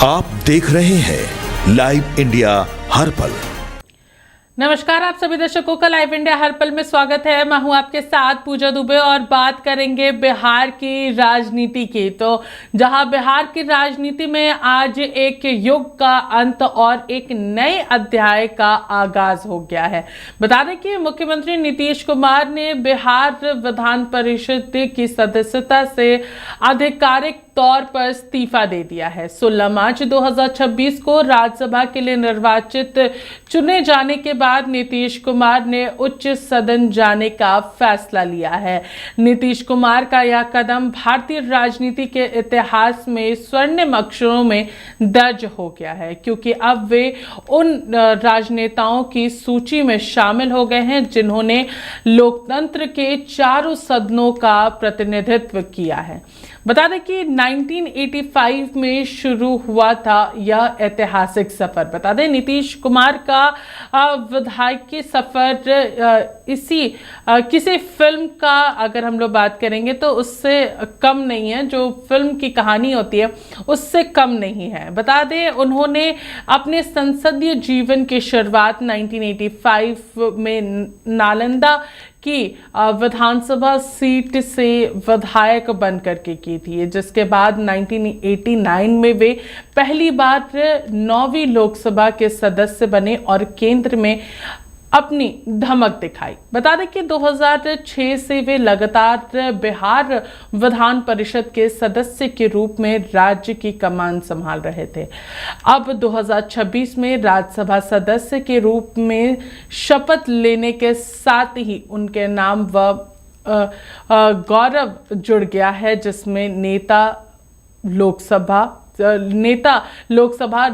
आप देख रहे हैं लाइव इंडिया हर पल। नमस्कार, आप सभी दर्शकों का लाइव इंडिया हर पल में स्वागत है। मैं हूं आपके साथ पूजा दुबे और बात करेंगे बिहार की राजनीति की। तो जहां बिहार की राजनीति में आज एक युग का अंत और एक नए अध्याय का आगाज हो गया है। बता दें कि मुख्यमंत्री नीतीश कुमार ने बिहार विधान परिषद की सदस्यता से आधिकारिक तौर पर इस्तीफा दे दिया है। 16 मार्च 2026 को राज्यसभा के लिए निर्वाचित चुने जाने के बाद नीतीश कुमार ने उच्च सदन जाने का फैसला लिया है। नीतीश कुमार का यह कदम भारतीय राजनीति के इतिहास में स्वर्णिम अक्षरों में दर्ज हो गया है, क्योंकि अब वे उन राजनेताओं की सूची में शामिल हो गए हैं जिन्होंने लोकतंत्र के चारों सदनों का प्रतिनिधित्व किया है। बता दें कि 1985 में शुरू हुआ था यह ऐतिहासिक सफर। बता दें नीतीश कुमार का विधायकी सफर किसी फिल्म का अगर हम लोग बात करेंगे तो उससे कम नहीं है। जो फिल्म की कहानी होती है उससे कम नहीं है। बता दें उन्होंने अपने संसदीय जीवन की शुरुआत 1985 में नालंदा की विधानसभा सीट से विधायक बनकर के की थी, जिसके बाद 1989 में वे पहली बार 9वीं लोकसभा के सदस्य बने और केंद्र में अपनी धमक दिखाई। बता दें कि 2006 से वे लगातार बिहार विधान परिषद के सदस्य के रूप में राज्य की कमान संभाल रहे थे। अब 2026 में राज्यसभा सदस्य के रूप में शपथ लेने के साथ ही उनके नाम व गौरव जुड़ गया है, जिसमें नेता लोकसभा,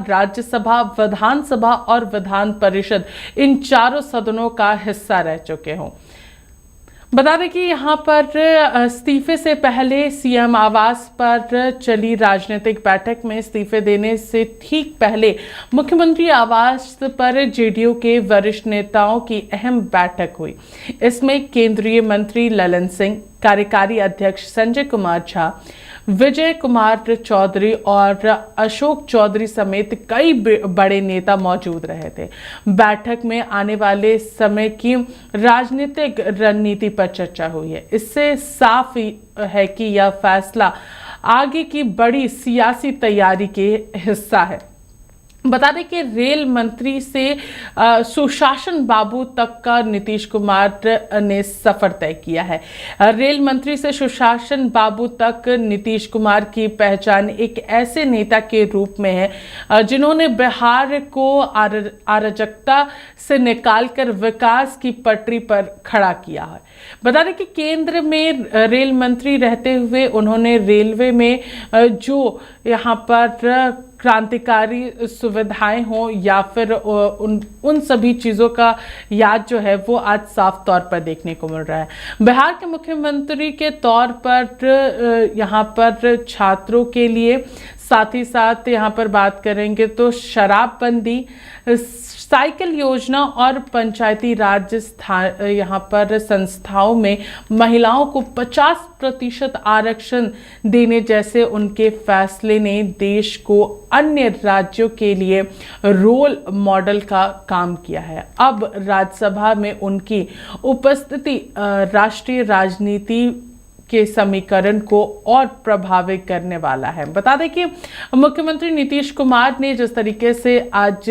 राज्यसभा, विधानसभा और विधान परिषद इन चारों सदनों का हिस्सा रह चुके हों। बता दें कि यहाँ पर इस्तीफे से पहले सीएम आवास पर चली राजनीतिक बैठक में इस्तीफे देने से ठीक पहले मुख्यमंत्री आवास पर जेडीयू के वरिष्ठ नेताओं की अहम बैठक हुई। इसमें केंद्रीय मंत्री ललन सिंह, कार्यकारी अध्यक्ष संजय कुमार झा, विजय कुमार चौधरी और अशोक चौधरी समेत कई बड़े नेता मौजूद रहे थे। बैठक में आने वाले समय की राजनीतिक रणनीति पर चर्चा हुई है। इससे साफ है कि यह फैसला आगे की बड़ी सियासी तैयारी के हिस्सा है। बता दें कि रेल मंत्री से सुशासन बाबू तक का नीतीश कुमार ने सफर तय किया है। रेल मंत्री से सुशासन बाबू तक नीतीश कुमार की पहचान एक ऐसे नेता के रूप में है जिन्होंने बिहार को अराजकता से निकालकर विकास की पटरी पर खड़ा किया है। बता दें कि केंद्र में रेल मंत्री रहते हुए उन्होंने रेलवे में जो यहाँ पर क्रांतिकारी सुविधाएं हों या फिर उन सभी चीज़ों का याद जो है वो आज साफ तौर पर देखने को मिल रहा है। बिहार के मुख्यमंत्री के तौर पर यहाँ पर छात्रों के लिए, साथ ही साथ यहाँ पर बात करेंगे तो शराबबंदी, साइकिल योजना और पंचायती राज यहाँ पर संस्थाओं में महिलाओं को 50% आरक्षण देने जैसे उनके फैसले ने देश को अन्य राज्यों के लिए रोल मॉडल का काम किया है। अब राज्यसभा में उनकी उपस्थिति राष्ट्रीय राजनीति के समीकरण को और प्रभावित करने वाला है। बता दें कि मुख्यमंत्री नीतीश कुमार ने जिस तरीके से आज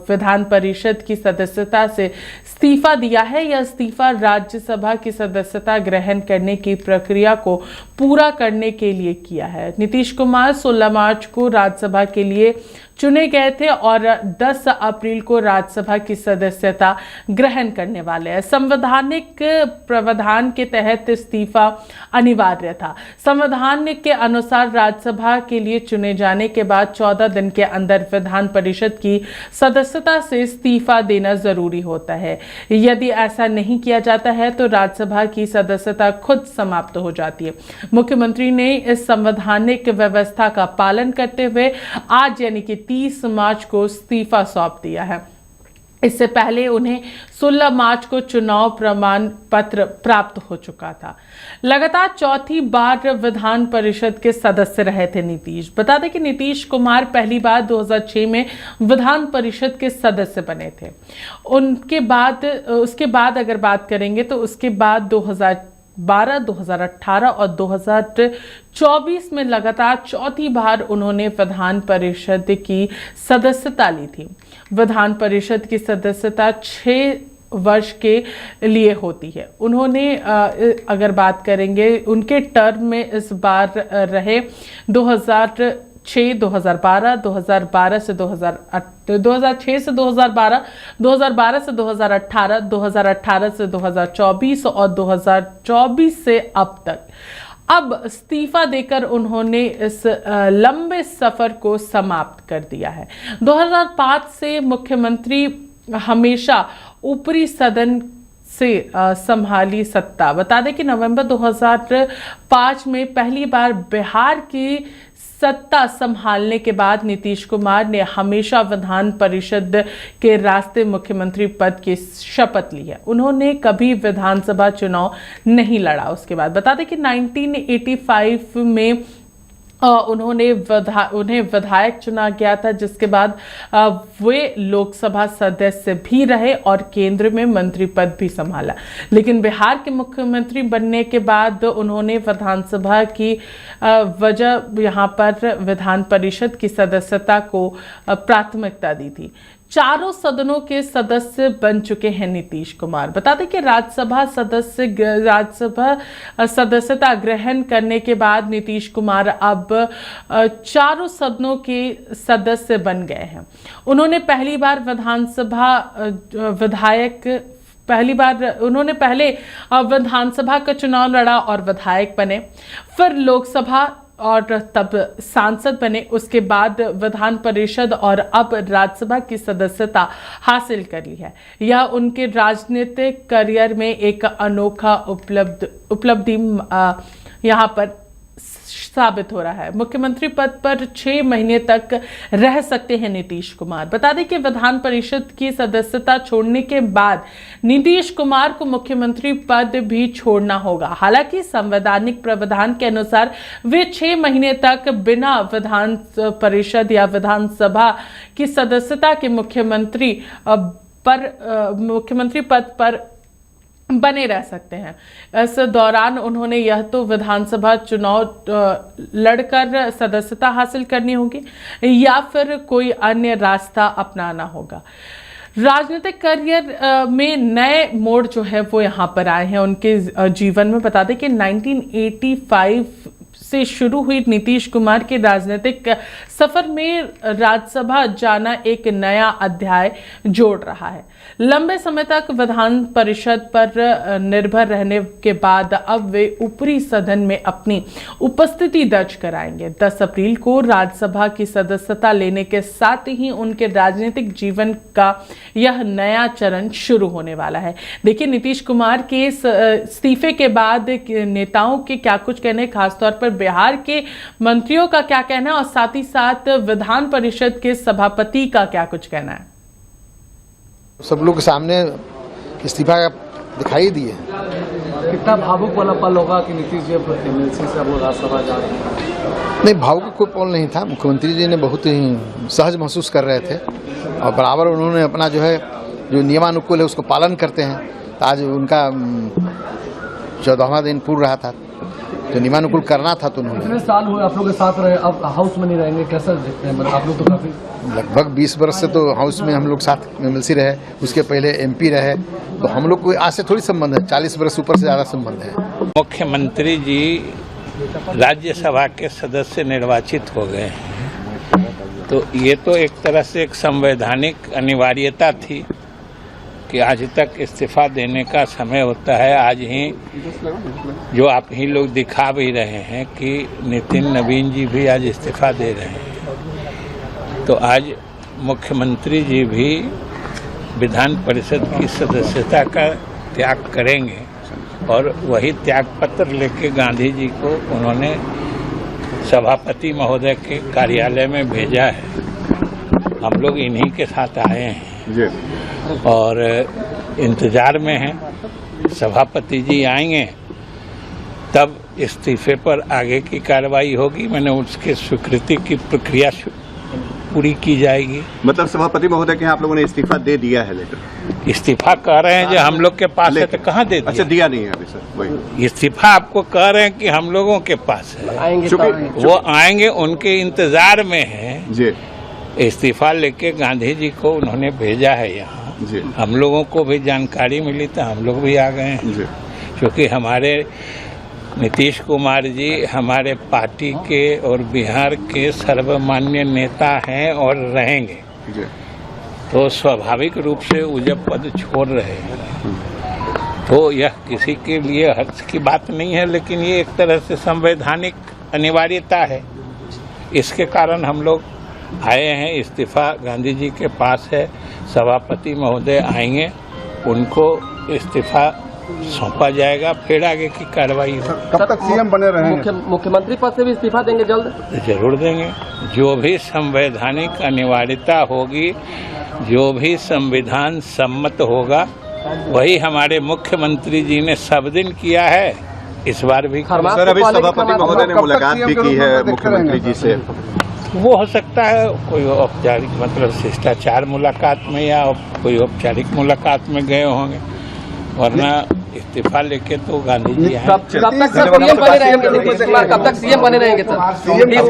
विधान परिषद की सदस्यता से इस्तीफा दिया है, यह इस्तीफा राज्यसभा की सदस्यता ग्रहण करने की प्रक्रिया को पूरा करने के लिए किया है। नीतीश कुमार 16 मार्च को राज्यसभा के लिए चुने गए थे और 10 अप्रैल को राज्यसभा की सदस्यता ग्रहण करने वाले हैं। संवैधानिक प्रावधान के तहत इस्तीफा अनिवार्य था। संविधान के अनुसार राज्यसभा के लिए चुने जाने के बाद 14 दिन के अंदर विधान परिषद की सदस्यता से इस्तीफा देना जरूरी होता है। यदि ऐसा नहीं किया जाता है तो राज्यसभा की सदस्यता खुद समाप्त हो जाती है। मुख्यमंत्री ने इस संवैधानिक व्यवस्था का पालन करते हुए आज यानी कि 30 मार्च को इस्तीफा सौंप दिया है। इससे पहले उन्हें 16 मार्च को चुनाव प्रमाण पत्र प्राप्त हो चुका था। लगातार चौथी बार विधान परिषद के सदस्य रहे थे नीतीश। बता दें कि नीतीश कुमार पहली बार 2006 में विधान परिषद के सदस्य बने थे। उसके बाद अगर बात करेंगे तो उसके बाद 2012, 2018 और 2024 में लगातार चौथी बार उन्होंने विधान परिषद की सदस्यता ली थी। विधान परिषद की सदस्यता 6 वर्ष के लिए होती है। उन्होंने अगर बात करेंगे उनके टर्म में इस बार रहे 2006, 2012, 2012 से 2006 से 2012, 2012 से 2018, 2018 से 2024 और 2024 से अब तक। अब इस्तीफा देकर उन्होंने इस लंबे सफर को समाप्त कर दिया है। 2005 से मुख्यमंत्री हमेशा ऊपरी सदन से संभाली सत्ता। बता दें कि नवंबर 2005 में पहली बार बिहार की सत्ता संभालने के बाद नीतीश कुमार ने हमेशा विधान परिषद के रास्ते मुख्यमंत्री पद की शपथ ली है। उन्होंने कभी विधानसभा चुनाव नहीं लड़ा। उसके बाद बता दें कि 1985 में उन्हें विधायक चुना गया था, जिसके बाद वे लोकसभा सदस्य भी रहे और केंद्र में मंत्री पद भी संभाला। लेकिन बिहार के मुख्यमंत्री बनने के बाद उन्होंने विधानसभा की वजह यहाँ पर विधान परिषद की सदस्यता को प्राथमिकता दी थी। चारों सदनों के सदस्य बन चुके हैं नीतीश कुमार। बता दें कि राज्यसभा सदस्यता ग्रहण करने के बाद नीतीश कुमार अब चारों सदनों के सदस्य बन गए हैं। उन्होंने पहले विधानसभा का चुनाव लड़ा और विधायक बने, फिर लोकसभा और तब सांसद बने। उसके बाद विधान परिषद और अब राज्यसभा की सदस्यता हासिल कर ली है। यह उनके राजनीतिक करियर में एक अनोखा उपलब्धि यहाँ पर साबित हो रहा है। मुख्यमंत्री पद पर 6 महीने तक रह सकते हैं नीतीश कुमार। बता दें कि विधान परिषद की सदस्यता छोड़ने के बाद नीतीश कुमार को मुख्यमंत्री पद भी छोड़ना होगा। हालांकि संवैधानिक प्रावधान के अनुसार वे 6 महीने तक बिना विधान परिषद या विधानसभा की सदस्यता के मुख्यमंत्री पद पर बने रह सकते हैं। इस दौरान उन्होंने यह तो विधानसभा चुनाव लड़कर सदस्यता हासिल करनी होगी या फिर कोई अन्य रास्ता अपनाना होगा। राजनीतिक करियर में नए मोड़ जो है वो यहाँ पर आए हैं उनके जीवन में। बता दें कि 1985 से शुरू हुई नीतीश कुमार के राजनीतिक सफर में राज्यसभा जाना एक नया अध्याय जोड़ रहा है। लंबे समय तक विधान परिषद पर निर्भर रहने के बाद अब वे ऊपरी सदन में अपनी उपस्थिति दर्ज कराएंगे। 10 अप्रैल को राज्यसभा की सदस्यता लेने के साथ ही उनके राजनीतिक जीवन का यह नया चरण शुरू होने वाला है। देखिए, नीतीश कुमार के इस्तीफे के बाद नेताओं के क्या कुछ कहने, खासतौर पर बिहार के मंत्रियों का क्या कहना है और साथ ही साथ विधान परिषद के सभापति का क्या कुछ कहना है। सब लोग के सामने इस्तीफा दिखाई दिए। कितना भावुक वाला पल होगा कि नीतीश जी एमएलसी से वो राज्यसभा जा रहे हैं? नहीं, भावुक कोई पल नहीं था। मुख्यमंत्री जी ने बहुत ही सहज महसूस कर रहे थे और बराबर उन्होंने अपना जो नियमानुकूल है उसको पालन करते हैं। तो आज उनका 14वां दिन पूर्ण रहा था, तो नियमानुकूल करना था। तो उन्होंने कितने साल हुए आप लोग के साथ रहे, अब हाउस में नहीं रहेंगे, कैसा देखते हैं? आप लोग तो काफी लगभग 20 वर्ष से तो हाउस में हम लोग साथ एमएलसी रहे, उसके पहले एमपी रहे, तो हम लोग को आज से थोड़ी संबंध है, 40 वर्ष ऊपर से ज़्यादा संबंध है। मुख्यमंत्री जी राज्यसभा के सदस्य निर्वाचित हो गए हैं, तो ये तो एक तरह से एक संवैधानिक अनिवार्यता थी कि आज तक इस्तीफा देने का समय होता है। आज ही जो आप ही लोग दिखा भी रहे हैं कि नितिन नवीन जी भी आज इस्तीफा दे रहे हैं, तो आज मुख्यमंत्री जी भी विधान परिषद की सदस्यता का त्याग करेंगे और वही त्याग पत्र लेके गांधी जी को उन्होंने सभापति महोदय के कार्यालय में भेजा है। हम लोग इन्हीं के साथ आए हैं। जी। और इंतजार में हैं। सभापति जी आएंगे तब इस्तीफे पर आगे की कार्रवाई होगी। मैंने उसके स्वीकृति की प्रक्रिया पूरी की जाएगी। मतलब सभापति महोदय के यहाँ आप लोगों ने इस्तीफा दे दिया है लेटर? इस्तीफा कह रहे हैं जो हम लोग के पास है, तो कहाँ दे दिया? अच्छा, दिया नहीं है अभी सर। वही इस्तीफा आपको कह रहे हैं कि हम लोगों के पास है, वो आएंगे, उनके इंतजार में है जी। इस्तीफा लेके गांधी जी को उन्होंने भेजा है यहाँ जी। हम लोगों को भी जानकारी मिली तो हम लोग भी आ गए हैं जी। क्योंकि हमारे नीतीश कुमार जी हमारे पार्टी के और बिहार के सर्वमान्य नेता हैं और रहेंगे। जी। तो स्वाभाविक रूप से वो जब पद छोड़ रहे हैं तो यह किसी के लिए हर्ष की बात नहीं है, लेकिन ये एक तरह से संवैधानिक अनिवार्यता है। इसके कारण हम लोग आए हैं। इस्तीफा गांधी जी के पास है, सभापति महोदय आएंगे, उनको इस्तीफा सौंपा जाएगा, फिर आगे की कार्रवाई होगी। कब तक सीएम बने रहेंगे? मुख्यमंत्री पद से भी इस्तीफा देंगे जल्द? जरूर देंगे। जो भी संवैधानिक अनिवार्यता होगी, जो भी संविधान सम्मत होगा, वही हमारे मुख्यमंत्री जी ने सब दिन किया है, इस बार भी। सर, अभी सभापति महोदय ने मुलाकात भी की है मुख्यमंत्री जी से। वो हो सकता है कोई औपचारिक मतलब शिष्टाचार मुलाकात में या कोई औपचारिक मुलाकात में गए होंगे, वरना इस्तीफा लेके तो गांधी जी हैं। कब तक सीएम बने रहेंगे नीतीश कुमार? कब तक सीएम बने रहेंगे सर?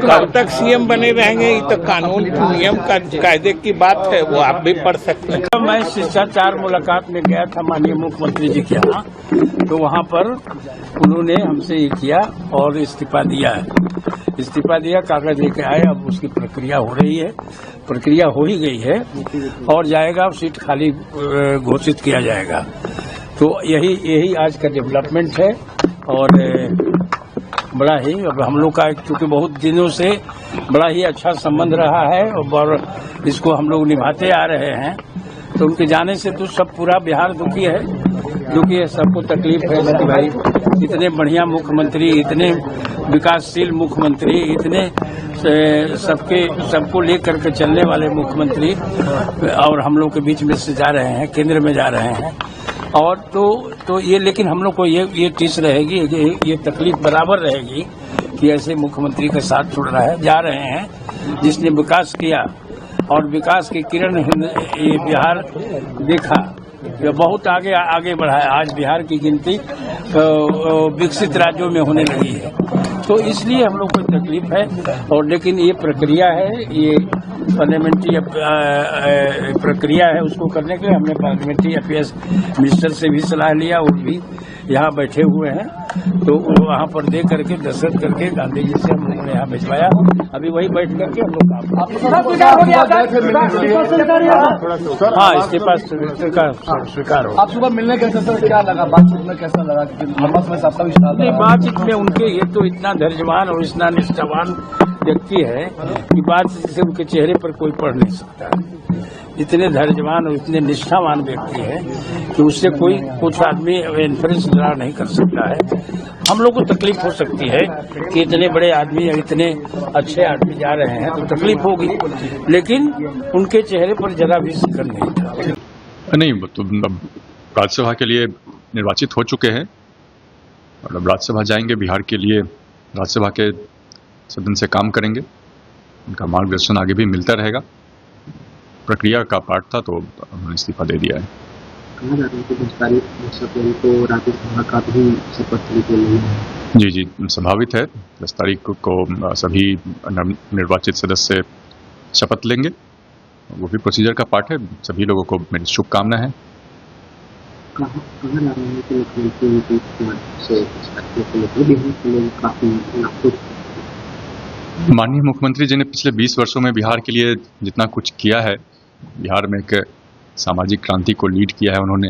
कब तक सीएम बने रहेंगे, ये तो कानून नियम का कायदे की बात है, वो आप भी पढ़ सकते हैं। मैं शिष्टाचार मुलाकात में गया था माननीय मुख्यमंत्री जी के यहाँ, तो वहाँ पर उन्होंने हमसे ये किया और इस्तीफा दिया है। इस्तीफा दिया, कागज लेके आए, अब उसकी प्रक्रिया हो रही है। प्रक्रिया हो ही गई है और जाएगा, सीट खाली घोषित किया जाएगा। तो यही आज का डेवलपमेंट है और बड़ा ही अब हम लोग का चूंकि बहुत दिनों से बड़ा ही अच्छा संबंध रहा है और इसको हम लोग निभाते आ रहे हैं। तो उनके जाने से तो सब पूरा बिहार दुखी है, दुखी है, सबको तकलीफ है कि भाई इतने बढ़िया मुख्यमंत्री, इतने विकासशील मुख्यमंत्री, इतने सबको लेकर के चलने वाले मुख्यमंत्री और हम लोग के बीच में से जा रहे हैं, केंद्र में जा रहे हैं। और तो ये, लेकिन हम लोग को ये टीस रहेगी, ये तकलीफ बराबर रहेगी कि ऐसे मुख्यमंत्री का साथ छोड़ रहा है, जा रहे हैं जिसने विकास किया और विकास की किरण ये बिहार देखा, बहुत आगे बढ़ा है। आज बिहार की गिनती विकसित राज्यों में होने लगी है, तो इसलिए हम लोग को तकलीफ है। और लेकिन ये प्रक्रिया है, ये पार्लियामेंट्री प्रक्रिया है, उसको करने के लिए हमने पार्लियामेंट्री अफेयर्स मिनिस्टर से भी सलाह लिया, वो भी यहाँ बैठे हुए हैं। तो वहाँ पर दे करके दस्तखत करके गांधी जी से हम लोगों ने यहाँ भिजवाया। अभी वही बैठ करके हम लोग हाँ इस्तीफा स्वीकार हो। आप सुबह मिलने कैसे सर, क्या लगा बातचीत में, कैसा लगा? नहीं, बातचीत में उनके ये तो इतना धैर्यवान और इतना निष्ठावान व्यक्ति है कि बात से उनके चेहरे पर कोई पढ़ नहीं सकता है। इतने धैर्यवान और इतने निष्ठावान व्यक्ति है कि उससे कोई कुछ आदमी इन्फ्लुएंस नहीं कर सकता है। हम लोग को तकलीफ हो सकती है कि इतने बड़े आदमी या इतने अच्छे आदमी जा रहे हैं, तो तकलीफ होगी, लेकिन उनके चेहरे पर जरा भी शिकन नहीं था। नहीं, तो राज्यसभा के लिए निर्वाचित हो चुके हैं और अब राज्यसभा जाएंगे। बिहार के लिए राज्यसभा के सदन से काम करेंगे, उनका मार्गदर्शन आगे भी मिलता रहेगा। प्रक्रिया का पार्ट था, तो उन्होंने इस्तीफा दे दिया है। कहा जा रहा है कि 10 तारीख को राज्यसभा का भी शपथ लेनी है। जी, संभावित है 10 तारीख को सभी निर्वाचित सदस्य शपथ लेंगे। वो भी प्रोसीजर का पार्ट है। सभी लोगों को मेरी शुभकामना है। कहा जा रहा है कि मुख्यमंत्री नीतीश कुमार से लोग काफी नाखुश। माननीय मुख्यमंत्री जी ने पिछले 20 वर्षों में बिहार के लिए जितना कुछ किया है, बिहार में एक सामाजिक क्रांति को लीड किया है उन्होंने।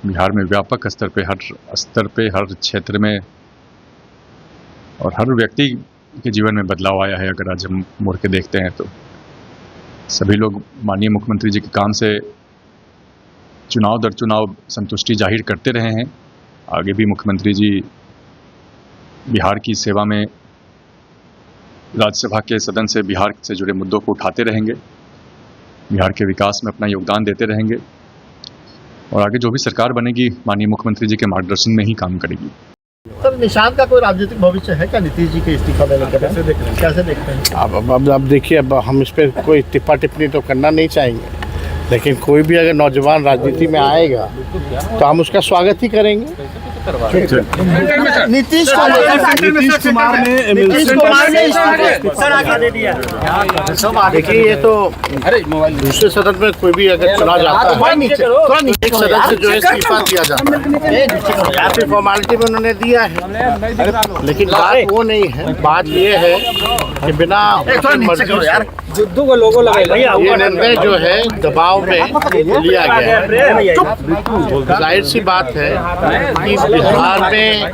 बिहार में व्यापक स्तर पे, हर स्तर पे, हर क्षेत्र में और हर व्यक्ति के जीवन में बदलाव आया है। अगर आज हम मुड़ के देखते हैं तो सभी लोग माननीय मुख्यमंत्री जी के काम से चुनाव दर चुनाव संतुष्टि जाहिर करते रहे हैं। आगे भी मुख्यमंत्री जी बिहार की सेवा में राज्यसभा के सदन से बिहार से जुड़े मुद्दों को उठाते रहेंगे बिहार के विकास में अपना योगदान देते रहेंगे और आगे जो भी सरकार बनेगी माननीय मुख्यमंत्री जी के मार्गदर्शन में ही काम करेगी। सर, निशांत का कोई राजनीतिक भविष्य है क्या नीतीश जी के इस्तीफा देने के बाद? कैसे देखते हैं? अब देखिए, अब हम इस पर कोई टिप्पा टिप्पणी तो करना नहीं चाहेंगे, लेकिन कोई भी अगर नौजवान राजनीति में आएगा तो हम उसका स्वागत ही करेंगे। नीतीश कुमार ने देखिए, ये तो दूसरे सदन में कोई भी अगर चुना जाता है, एक सदस्य जो है इस्तीफा दिया जाता है, ऐसी फॉर्मेलिटी में उन्होंने दिया है, लेकिन बात वो नहीं है। बात ये है कि बिना मर्जी ये निर्णय जो है दबाव में लिया गया है। जाहिर सी बात है कि बिहार में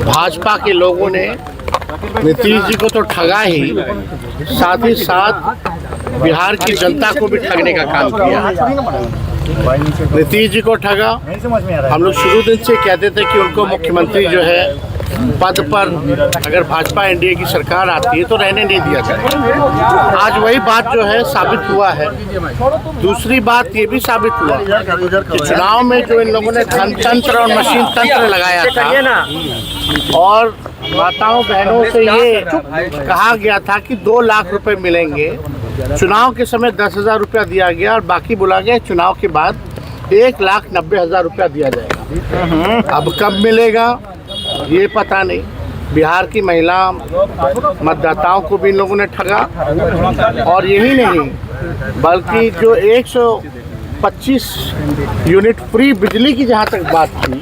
भाजपा के लोगों ने नीतीश जी को तो ठगा ही, साथ ही साथ बिहार की जनता को भी ठगने का काम किया। नीतीश जी को ठगा। हम लोग शुरू दिन से कहते थे कि उनको मुख्यमंत्री जो है पद पर अगर भाजपा एनडीए की सरकार आती है तो रहने नहीं दिया जाए। आज वही बात जो है साबित हुआ है। दूसरी बात ये भी साबित हुआ कि चुनाव में जो इन लोगों ने धनतंत्र और मशीन तंत्र लगाया था और माताओं बहनों से ये कहा गया था कि 2 लाख रुपए मिलेंगे, चुनाव के समय 10,000 रुपया दिया गया और बाकी बोला गया चुनाव के बाद 1,90,000 रुपया दिया जाएगा। अब कब मिलेगा ये पता नहीं। बिहार की महिला मतदाताओं को भी इन लोगों ने ठगा और यही नहीं बल्कि जो 125 यूनिट फ्री बिजली की जहाँ तक बात थी,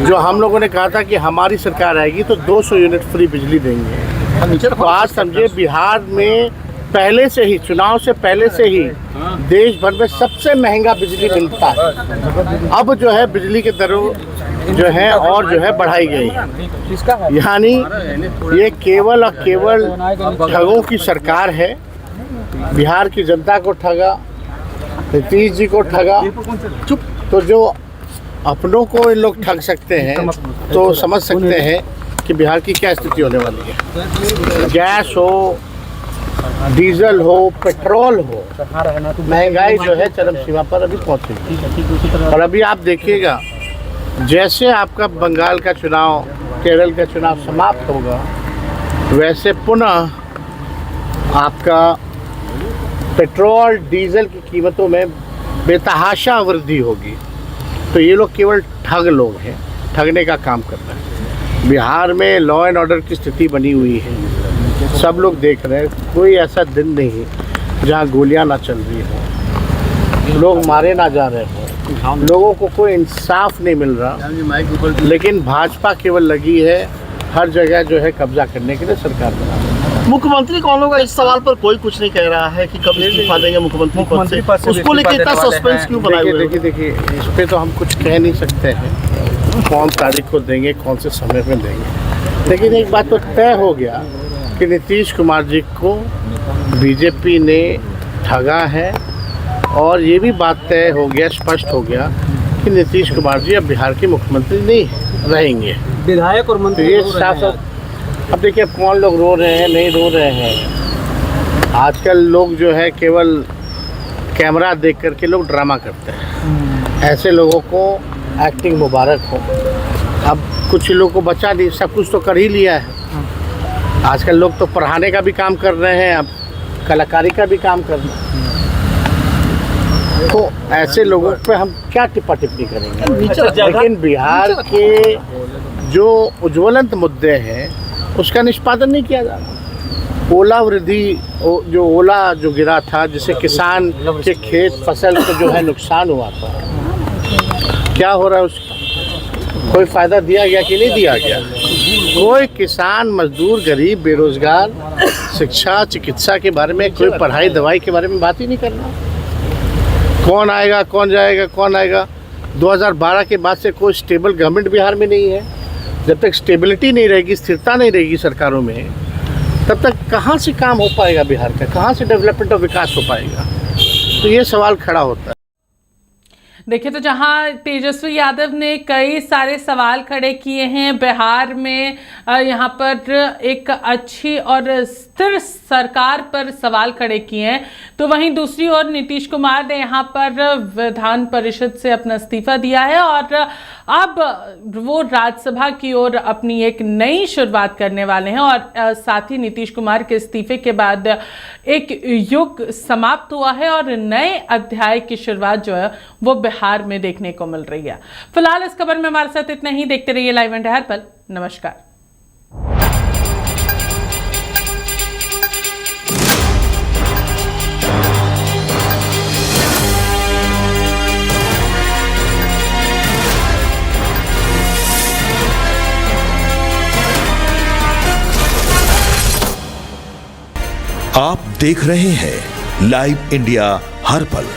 जो हम लोगों ने कहा था कि हमारी सरकार आएगी तो 200 यूनिट फ्री बिजली देंगे। तो आज समझे बिहार में पहले से ही, चुनाव से पहले से ही देश भर में सबसे महंगा बिजली मिलता है। अब जो है बिजली के दरों जो है और जो है बढ़ाई गई, यानी ये केवल और केवल ठगों की सरकार है। बिहार की जनता को ठगा, नीतीश जी को ठगा। तो जो अपनों को इन लोग ठग सकते हैं तो समझ सकते हैं कि बिहार की क्या स्थिति होने वाली है। गैस हो, डीजल हो, पेट्रोल हो, महंगाई जो है चरम सीमा पर अभी पहुंचेगी। और अभी आप देखिएगा जैसे आपका बंगाल का चुनाव, केरल का चुनाव समाप्त होगा, वैसे पुनः आपका पेट्रोल डीजल की कीमतों में बेतहाशा वृद्धि होगी। तो ये लोग केवल ठग लोग हैं, ठगने का काम कर रहे हैं। बिहार में लॉ एंड ऑर्डर की स्थिति बनी हुई है, सब लोग देख रहे हैं। कोई ऐसा दिन नहीं जहाँ गोलियां ना चल रही हो, लोग मारे ना जा रहे हो, लोगों को कोई इंसाफ नहीं मिल रहा। लेकिन भाजपा केवल लगी है हर जगह जो है कब्जा करने के लिए सरकार बना। मुख्यमंत्री कौन होगा इस सवाल पर कोई कुछ नहीं कह रहा है कि कब इस्तीफा देंगे मुख्यमंत्री पद से। उसको लेकर इतना सस्पेंस क्यों बनाए हुए हैं? देखिए इस पे तो हम कुछ कह नहीं सकते हैं कौन तारीख को देंगे, कौन से समय में देंगे। लेकिन एक बात तो तय हो गया कि नीतीश कुमार जी को बीजेपी ने ठगा है और ये भी बात तय हो गया, स्पष्ट हो गया कि नीतीश कुमार जी अब बिहार के मुख्यमंत्री नहीं रहेंगे। विधायक और मंत्री ये साफ। अब देखिए कौन लोग रो रहे हैं, नहीं रो रहे हैं। आजकल लोग जो है केवल कैमरा देख करके लोग ड्रामा करते हैं। ऐसे लोगों को एक्टिंग मुबारक हो। अब कुछ लोगों को बचा नहीं, सब कुछ तो कर ही लिया है। आजकल लोग तो पढ़ाने का भी काम कर रहे हैं, अब कलाकारी का भी काम कर रहे हैं। तो ऐसे लोगों पे हम क्या टिप्पा टिप्पणी करेंगे। लेकिन बिहार के जो उज्ज्वलंत मुद्दे हैं उसका निष्पादन नहीं किया जा रहा। ओला वृद्धि, जो ओला जो गिरा था, जिससे किसान के खेत फसल को जो है नुकसान हुआ था, क्या हो रहा है उसका कोई फ़ायदा दिया गया कि नहीं दिया गया? कोई किसान, मजदूर, गरीब, बेरोजगार, शिक्षा, चिकित्सा के बारे में, कोई पढ़ाई दवाई के बारे में बात ही नहीं कर रहा। कौन आएगा, कौन जाएगा, कौन आएगा। 2012 के बाद से कोई स्टेबल गवर्नमेंट बिहार में नहीं है। जब तक स्टेबिलिटी नहीं रहेगी, स्थिरता नहीं रहेगी सरकारों में, तब तक कहाँ से काम हो पाएगा बिहार का, कहाँ से डेवलपमेंट और विकास हो पाएगा। तो ये सवाल खड़ा होता है। देखिए, तो जहां तेजस्वी यादव ने कई सारे सवाल खड़े किए हैं बिहार में, यहां पर एक अच्छी और स्थिर सरकार पर सवाल खड़े किए हैं, तो वहीं दूसरी ओर नीतीश कुमार ने यहां पर विधान परिषद से अपना इस्तीफा दिया है और अब वो राज्यसभा की ओर अपनी एक नई शुरुआत करने वाले हैं। और साथ ही नीतीश कुमार के इस्तीफे के बाद एक युग समाप्त हुआ है और नए अध्याय की शुरुआत जो है वो बिहार में देखने को मिल रही है। फिलहाल इस खबर में हमारे साथ इतना ही। देखते रहिए लाइव इंडिया हर पल। नमस्कार। आप देख रहे हैं लाइव इंडिया हर पल।